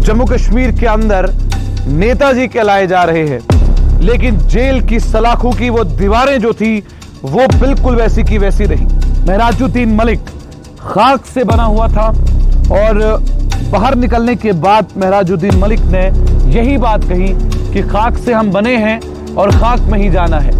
जम्मू कश्मीर के अंदर नेताजी कहलाए जा रहे हैं, लेकिन जेल की सलाखों की वो दीवारें जो थी वो बिल्कुल वैसी की वैसी रही। महराजुद्दीन मलिक खाक से बना हुआ था और बाहर निकलने के बाद महराजुद्दीन मलिक ने यही बात कही कि खाक से हम बने हैं और खाक में ही जाना है।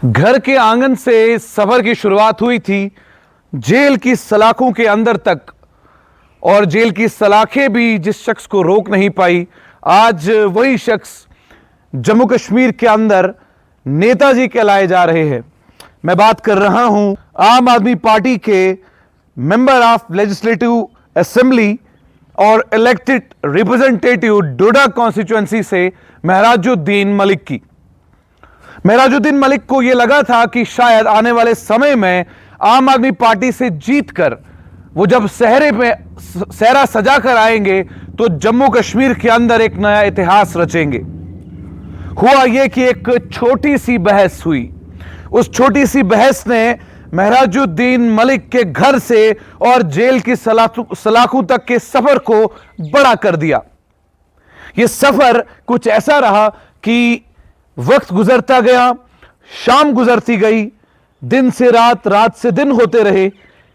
घर के आंगन से सफर की शुरुआत हुई थी जेल की सलाखों के अंदर तक, और जेल की सलाखें भी जिस शख्स को रोक नहीं पाई, आज वही शख्स जम्मू कश्मीर के अंदर नेताजी कहलाए जा रहे हैं। मैं बात कर रहा हूं आम आदमी पार्टी के मेंबर ऑफ लेजिस्लेटिव असेंबली और इलेक्टेड रिप्रेजेंटेटिव डोडा कॉन्स्टिट्यूएंसी से महराजुद्दीन मलिक की। महराजुद्दीन मलिक को यह लगा था कि शायद आने वाले समय में आम आदमी पार्टी से जीतकर वो जब सहरा सजा कर आएंगे तो जम्मू कश्मीर के अंदर एक नया इतिहास रचेंगे। हुआ यह कि एक छोटी सी बहस हुई। उस छोटी सी बहस ने महराजुद्दीन मलिक के घर से और जेल की सलाखों तक के सफर को बड़ा कर दिया। यह सफर कुछ ऐसा रहा कि वक्त गुजरता गया, शाम गुजरती गई, दिन से रात, रात से दिन होते रहे,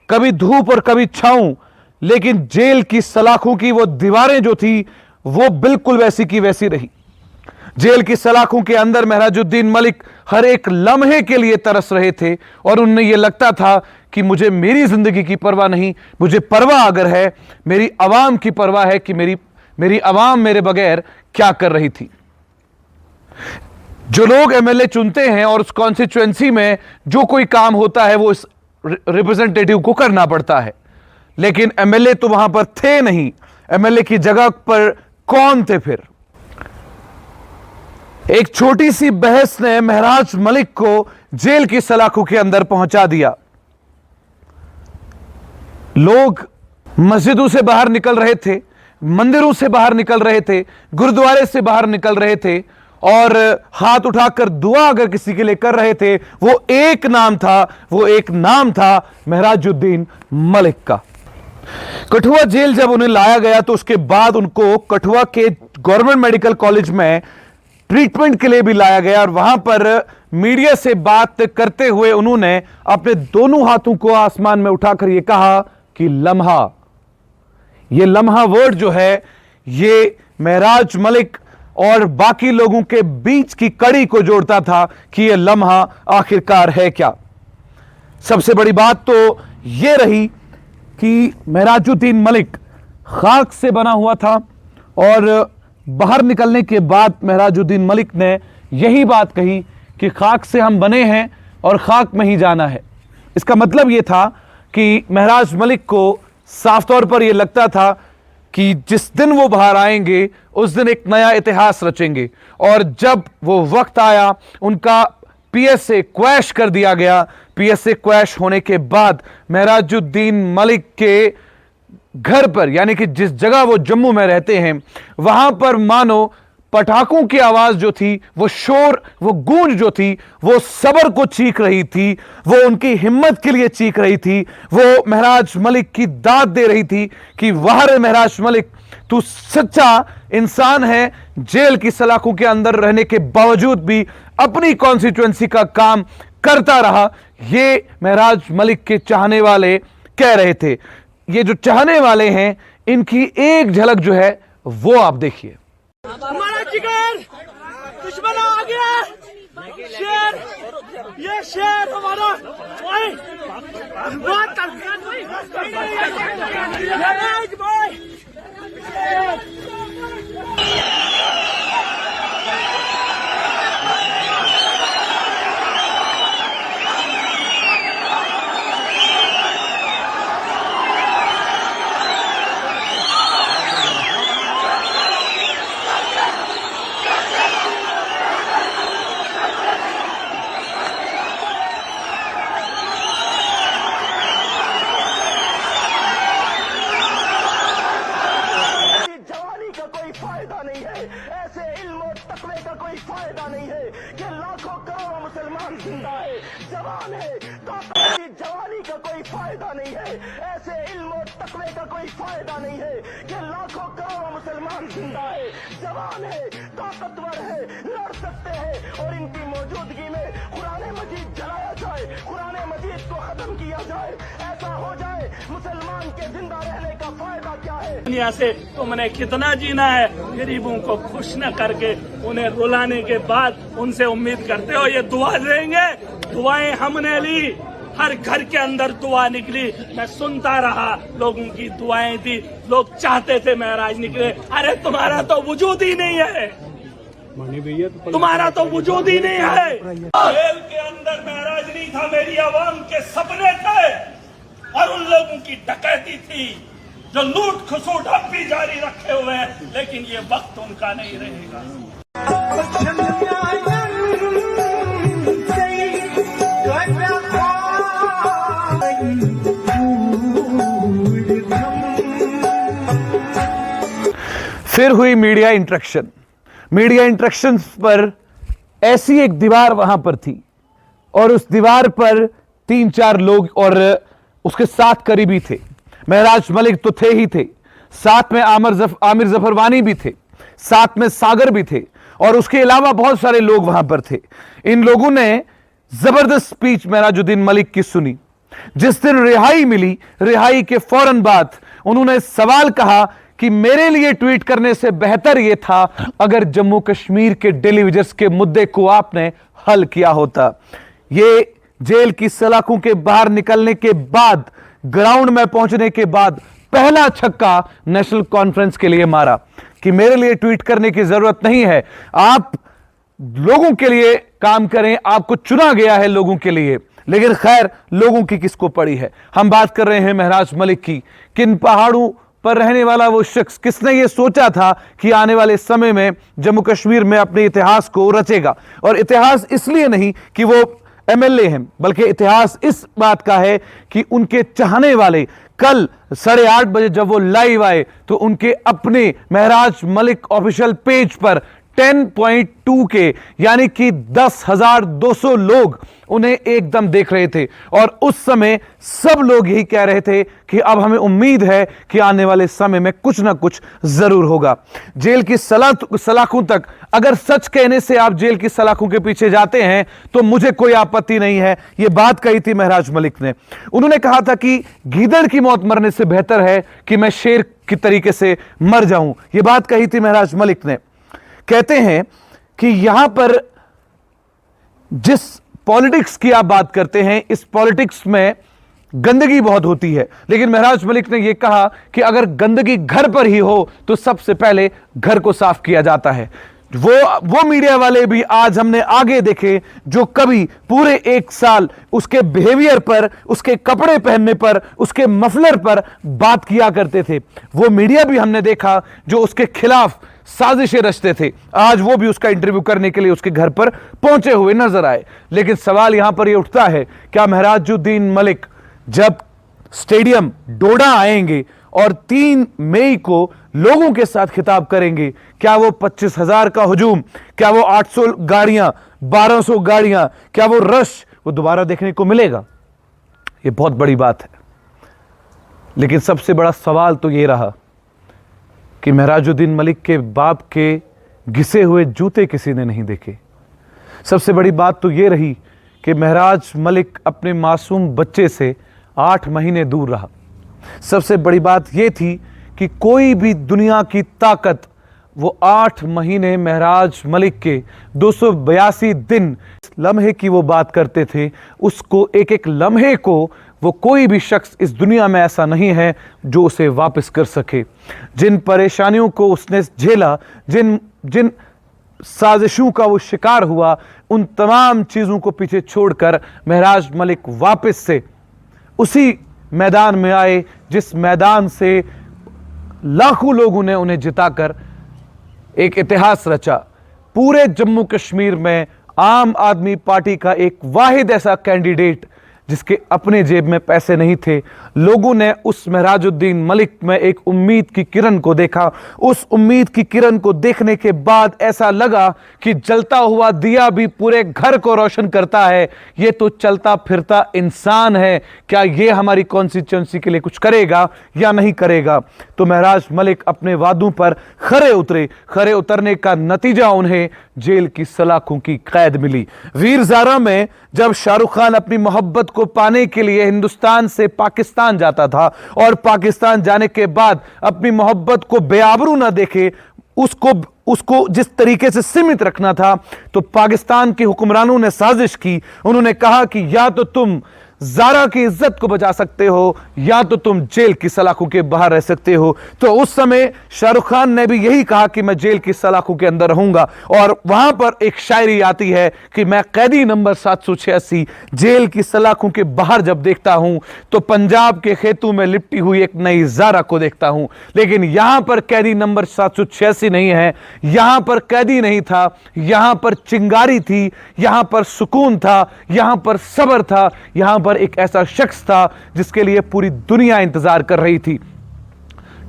कभी धूप और कभी छांव, लेकिन जेल की सलाखों की वो दीवारें जो थी वो बिल्कुल वैसी की वैसी रही। जेल की सलाखों के अंदर महराजुद्दीन मलिक हर एक लम्हे के लिए तरस रहे थे और उन्हें यह लगता था कि मुझे मेरी जिंदगी की परवाह नहीं, मुझे परवाह अगर है मेरी आवाम की परवाह है कि मेरी आवाम मेरे बगैर क्या कर रही थी। जो लोग एमएलए चुनते हैं और उस कॉन्स्टिट्यूएंसी में जो कोई काम होता है वो इस रिप्रेजेंटेटिव को करना पड़ता है, लेकिन एमएलए तो वहां पर थे नहीं। एमएलए की जगह पर कौन थे फिर? एक छोटी सी बहस ने महराज मलिक को जेल की सलाखों के अंदर पहुंचा दिया। लोग मस्जिदों से बाहर निकल रहे थे, मंदिरों से बाहर निकल रहे थे, गुरुद्वारे से बाहर निकल रहे थे और हाथ उठाकर दुआ अगर किसी के लिए कर रहे थे, वो एक नाम था महराजुद्दीन मलिक का। कठुआ जेल जब उन्हें लाया गया तो उसके बाद उनको कठुआ के गवर्नमेंट मेडिकल कॉलेज में ट्रीटमेंट के लिए भी लाया गया और वहां पर मीडिया से बात करते हुए उन्होंने अपने दोनों हाथों को आसमान में उठाकर यह कहा कि यह लम्हा वर्ड जो है ये महराज मलिक और बाकी लोगों के बीच की कड़ी को जोड़ता था कि यह लम्हा आखिरकार है क्या। सबसे बड़ी बात तो यह रही कि महराजुद्दीन मलिक खाक से बना हुआ था और बाहर निकलने के बाद महराजुद्दीन मलिक ने यही बात कही कि खाक से हम बने हैं और खाक में ही जाना है। इसका मतलब यह था कि महराज मलिक को साफ तौर पर यह लगता था कि जिस दिन वो बाहर आएंगे उस दिन एक नया इतिहास रचेंगे, और जब वो वक्त आया उनका पीएसए क्वैश कर दिया गया। पीएसए क्वैश होने के बाद महराजुद्दीन मलिक के घर पर, यानी कि जिस जगह वो जम्मू में रहते हैं, वहां पर मानो पटाखों की आवाज जो थी, वो शोर, वो गूंज जो थी, वो सबर को चीख रही थी, वो उनकी हिम्मत के लिए चीख रही थी, वो महराज मलिक की दाद दे रही थी कि वाह रे महराज मलिक, तू सच्चा इंसान है। जेल की सलाखों के अंदर रहने के बावजूद भी अपनी कॉन्स्टिट्यूएंसी का काम करता रहा। ये महराज मलिक के चाहने वाले कह रहे थे। ये जो चाहने वाले हैं इनकी एक झलक जो है वो आप देखिए। हमारा जिगर दुश्मन आ गया, शेर, ये शेर हमारा जवान है तो जवानी का कोई फायदा नहीं है। ऐसे इल्म और तकवे का कोई फायदा नहीं है कि लाखों करोड़ों मुसलमान मुसलमान जिंदा है, जवान है, ताकतवर है, लड़ सकते हैं और इनकी मौजूदगी में कुरान मजीद जलाया जाए, कुरान मजीद को खत्म किया जाए। ऐसा हो जाए, मुसलमान के जिंदा रहने का फायदा क्या है? दुनिया से तुमने कितना जीना है? गरीबों को खुश न करके उन्हें रुलाने के बाद उनसे उम्मीद करते हो ये दुआ देंगे। दुआएं हमने ली, हर घर के अंदर दुआ निकली, मैं सुनता रहा, लोगों की दुआएं थी, लोग चाहते थे महराज निकले। अरे तुम्हारा तो वजूद ही नहीं है, तुम्हारा तो वजूद ही नहीं है। जेल के अंदर महराज नहीं था, मेरी आवाम के सपने थे और उन लोगों की डकैती थी जो लूट खसूट अब भी जारी रखे हुए हैं, लेकिन ये वक्त उनका नहीं रहेगा। फिर हुई मीडिया इंटरेक्शन। मीडिया इंटरेक्शन पर ऐसी एक दीवार वहां पर थी और उस दीवार पर 3-4 लोग और उसके 7 करीबी थे। महराज मलिक तो थे ही थे, साथ में आमिर जफर वानी भी थे, साथ में सागर भी थे और उसके अलावा बहुत सारे लोग वहां पर थे। इन लोगों ने जबरदस्त स्पीच महराजुद्दीन मलिक की सुनी। जिस दिन रिहाई मिली, रिहाई के फौरन बाद उन्होंने सवाल कहा कि मेरे लिए ट्वीट करने से बेहतर यह था अगर जम्मू कश्मीर के टेलीविजन के मुद्दे को आपने हल किया होता। ये जेल की सलाखों के बाहर निकलने के बाद, ग्राउंड में पहुंचने के बाद पहला छक्का नेशनल कॉन्फ्रेंस के लिए मारा कि मेरे लिए ट्वीट करने की जरूरत नहीं है, आप लोगों के लिए काम करें, आपको चुना गया है लोगों के लिए। लेकिन खैर, लोगों की किसको पड़ी है। हम बात कर रहे हैं महराज मलिक की। किन पहाड़ों पर रहने वाला वो शख्स, किसने ये सोचा था कि आने वाले समय में जम्मू कश्मीर में अपने इतिहास को रचेगा। और इतिहास इसलिए नहीं कि वो एमएलए हैं, बल्कि इतिहास इस बात का है कि उनके चाहने वाले कल 8:30 बजे जब वो लाइव आए तो उनके अपने महराज मलिक ऑफिशियल पेज पर 10.2 के यानी कि 10,200 लोग उन्हें एकदम देख रहे थे। और उस समय सब लोग यही कह रहे थे कि अब हमें उम्मीद है कि आने वाले समय में कुछ ना कुछ जरूर होगा। जेल की सलाखों तक अगर सच कहने से आप जेल की सलाखों के पीछे जाते हैं तो मुझे कोई आपत्ति नहीं है। यह बात कही थी महराज मलिक ने। उन्होंने कहा था कि गीदड़ की मौत मरने से बेहतर है कि मैं शेर की तरीके से मर जाऊं। यह बात कही थी महराज मलिक ने। कहते हैं कि यहां पर जिस पॉलिटिक्स की आप बात करते हैं, इस पॉलिटिक्स में गंदगी बहुत होती है, लेकिन महराज मलिक ने यह कहा कि अगर गंदगी घर पर ही हो तो सबसे पहले घर को साफ किया जाता है। वो मीडिया वाले भी आज हमने आगे देखे जो कभी पूरे 1 साल उसके बिहेवियर पर, उसके कपड़े पहनने पर, उसके मफलर पर बात किया करते थे। वो मीडिया भी हमने देखा जो उसके खिलाफ साजिशें रचते थे। आज वो भी उसका इंटरव्यू करने के लिए उसके घर पर पहुंचे हुए नजर आए। लेकिन सवाल यहां पर यह उठता है, क्या महराजुद्दीन मलिक जब स्टेडियम डोडा आएंगे और 3 मई को लोगों के साथ खिताब करेंगे, क्या वो 25,000 का हुजूम, क्या वो 800 गाड़ियां, 1200 गाड़ियां, क्या वो रश वो दोबारा देखने को मिलेगा? ये बहुत बड़ी बात है। लेकिन सबसे बड़ा सवाल तो ये रहा कि महराजुद्दीन मलिक के बाप के घिसे हुए जूते किसी ने नहीं देखे। सबसे बड़ी बात तो ये रही कि महराज मलिक अपने मासूम बच्चे से 8 महीने दूर रहा। सबसे बड़ी बात यह थी कि कोई भी दुनिया की ताकत वो 8 महीने महराज मलिक के 282 दिन लम्हे की वो बात करते थे, उसको एक एक लम्हे को वो कोई भी शख्स इस दुनिया में ऐसा नहीं है जो उसे वापस कर सके। जिन परेशानियों को उसने झेला, जिन साजिशों का वो शिकार हुआ, उन तमाम चीज़ों को पीछे छोड़कर महराज मलिक वापस से उसी मैदान में आए जिस मैदान से लाखों लोगों ने उन्हें जिताकर एक इतिहास रचा। पूरे जम्मू कश्मीर में आम आदमी पार्टी का एक वाहिद ऐसा कैंडिडेट जिसके अपने जेब में पैसे नहीं थे। लोगों ने उस महराजुद्दीन मलिक में एक उम्मीद की किरण को देखा। उस उम्मीद की किरण को देखने के बाद ऐसा लगा कि जलता हुआ दिया भी पूरे घर को रोशन करता है, ये तो चलता फिरता इंसान है, क्या ये हमारी कॉन्स्टिट्यूएंसी के लिए कुछ करेगा या नहीं करेगा। तो महराज मलिक अपने वादों पर खरे उतरे। खरे उतरने का नतीजा उन्हें जेल की सलाखों की कैद मिली। वीर ज़ारा में जब शाहरुख खान अपनी मोहब्बत को पाने के लिए हिंदुस्तान से पाकिस्तान जाता था और पाकिस्तान जाने के बाद अपनी मोहब्बत को बेआबरू ना देखे, उसको जिस तरीके से सीमित रखना था, तो पाकिस्तान के हुक्मरानों ने साजिश की। उन्होंने कहा कि या तो तुम ज़ारा की इज्जत को बचा सकते हो या तो तुम जेल की सलाखों के बाहर रह सकते हो। तो उस समय शाहरुख खान ने भी यही कहा कि मैं जेल की सलाखों के अंदर रहूंगा। और वहां पर एक शायरी आती है कि मैं कैदी नंबर 786 जेल की सलाखों के बाहर जब देखता हूं तो पंजाब के खेतों में लिपटी हुई एक नई ज़ारा को देखता हूं। लेकिन यहां पर कैदी नंबर 786 नहीं है, यहां पर कैदी नहीं था, यहां पर चिंगारी थी, यहां पर सुकून था, यहां पर सब्र था, यहां पर एक ऐसा शख्स था जिसके लिए पूरी दुनिया इंतजार कर रही थी।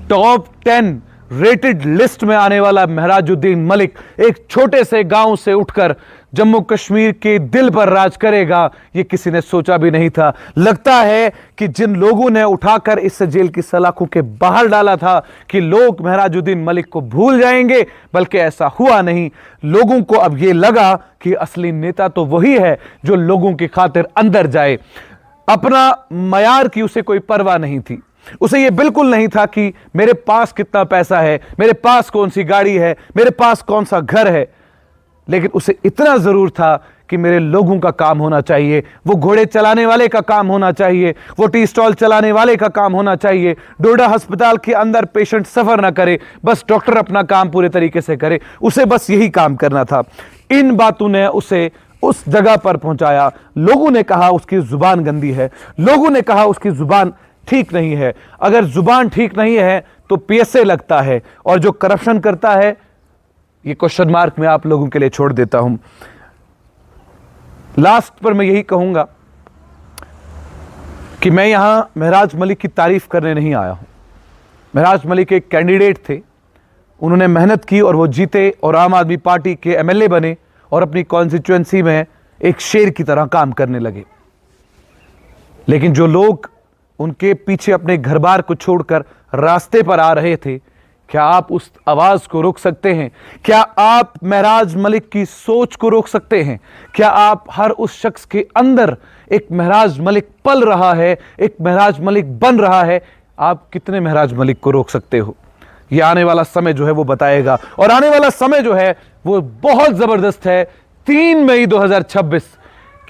टॉप 10 रेटेड लिस्ट में आने वाला महराजुद्दीन मलिक एक छोटे से गांव से उठकर जम्मू कश्मीर के दिल पर राज करेगा, यह किसी ने सोचा भी नहीं था। लगता है कि जिन लोगों ने उठाकर इस जेल की सलाखों के बाहर डाला था कि लोग महराजुद्दीन मलिक को भूल जाएंगे, बल्कि ऐसा हुआ नहीं। लोगों को अब यह लगा कि असली नेता तो वही है जो लोगों की खातिर अंदर जाए। अपना मयार की उसे कोई परवाह नहीं थी। उसे यह बिल्कुल नहीं था कि मेरे पास कितना पैसा है, मेरे पास कौन सी गाड़ी है, मेरे पास कौन सा घर है। लेकिन उसे इतना जरूर था कि मेरे लोगों का काम होना चाहिए, वो घोड़े चलाने वाले का काम होना चाहिए, वो टी स्टॉल चलाने वाले का काम होना चाहिए। डोडा अस्पताल के अंदर पेशेंट सफर ना करे, बस डॉक्टर अपना काम पूरे तरीके से करे, उसे बस यही काम करना था। इन बातों ने उसे उस जगह पर पहुंचाया। लोगों ने कहा उसकी जुबान गंदी है, लोगों ने कहा उसकी जुबान ठीक नहीं है। अगर जुबान ठीक नहीं है तो पीएसए लगता है, और जो करप्शन करता है, ये क्वेश्चन मार्क मैं आप लोगों के लिए छोड़ देता हूं। लास्ट पर मैं यही कहूंगा कि मैं यहां महराज मलिक की तारीफ करने नहीं आया हूं। महराज मलिक एक कैंडिडेट थे, उन्होंने मेहनत की और वो जीते और आम आदमी पार्टी के एमएलए बने और अपनी कॉन्स्टिट्यूएंसी में एक शेर की तरह काम करने लगे। लेकिन जो लोग उनके पीछे अपने घर बार को छोड़कर रास्ते पर आ रहे थे, क्या आप उस आवाज को रोक सकते हैं? क्या आप महराज मलिक की सोच को रोक सकते हैं? क्या आप हर उस शख्स के अंदर एक महराज मलिक पल रहा है, एक महराज मलिक बन रहा है, आप कितने महराज मलिक को रोक सकते हो? ये आने वाला समय जो है वो बताएगा। और आने वाला समय जो है वो बहुत जबरदस्त है। 3 मई 2026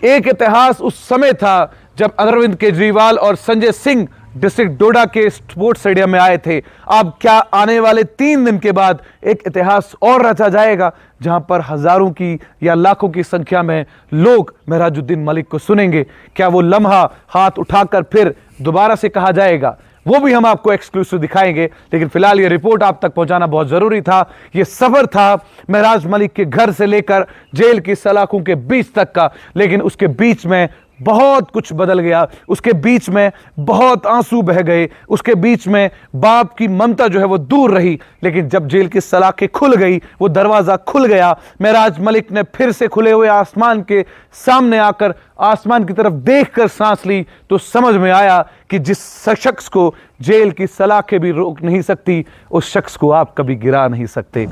एक इतिहास उस समय था जब अरविंद केजरीवाल और संजय सिंह डिस्ट्रिक्ट डोडा के स्पोर्ट्स स्टेडियम में आए थे। अब क्या आने वाले 3 दिन के बाद एक इतिहास और रचा जाएगा जहां पर हजारों की या लाखों की संख्या में लोग महराजुद्दीन मलिक को सुनेंगे? क्या वो लम्हा हाथ उठाकर फिर दोबारा से कहा जाएगा? वो भी हम आपको एक्सक्लूसिव दिखाएंगे। लेकिन फिलहाल ये रिपोर्ट आप तक पहुंचाना बहुत जरूरी था। ये सफर था महराज मलिक के घर से लेकर जेल की सलाखों के बीच तक का, लेकिन उसके बीच में बहुत कुछ बदल गया, उसके बीच में बहुत आंसू बह गए, उसके बीच में बाप की ममता जो है वो दूर रही। लेकिन जब जेल की सलाखें खुल गई, वो दरवाजा खुल गया, महराज मलिक ने फिर से खुले हुए आसमान के सामने आकर आसमान की तरफ देखकर सांस ली, तो समझ में आया कि जिस शख्स को जेल की सलाखें भी रोक नहीं सकती, उस शख्स को आप कभी गिरा नहीं सकते।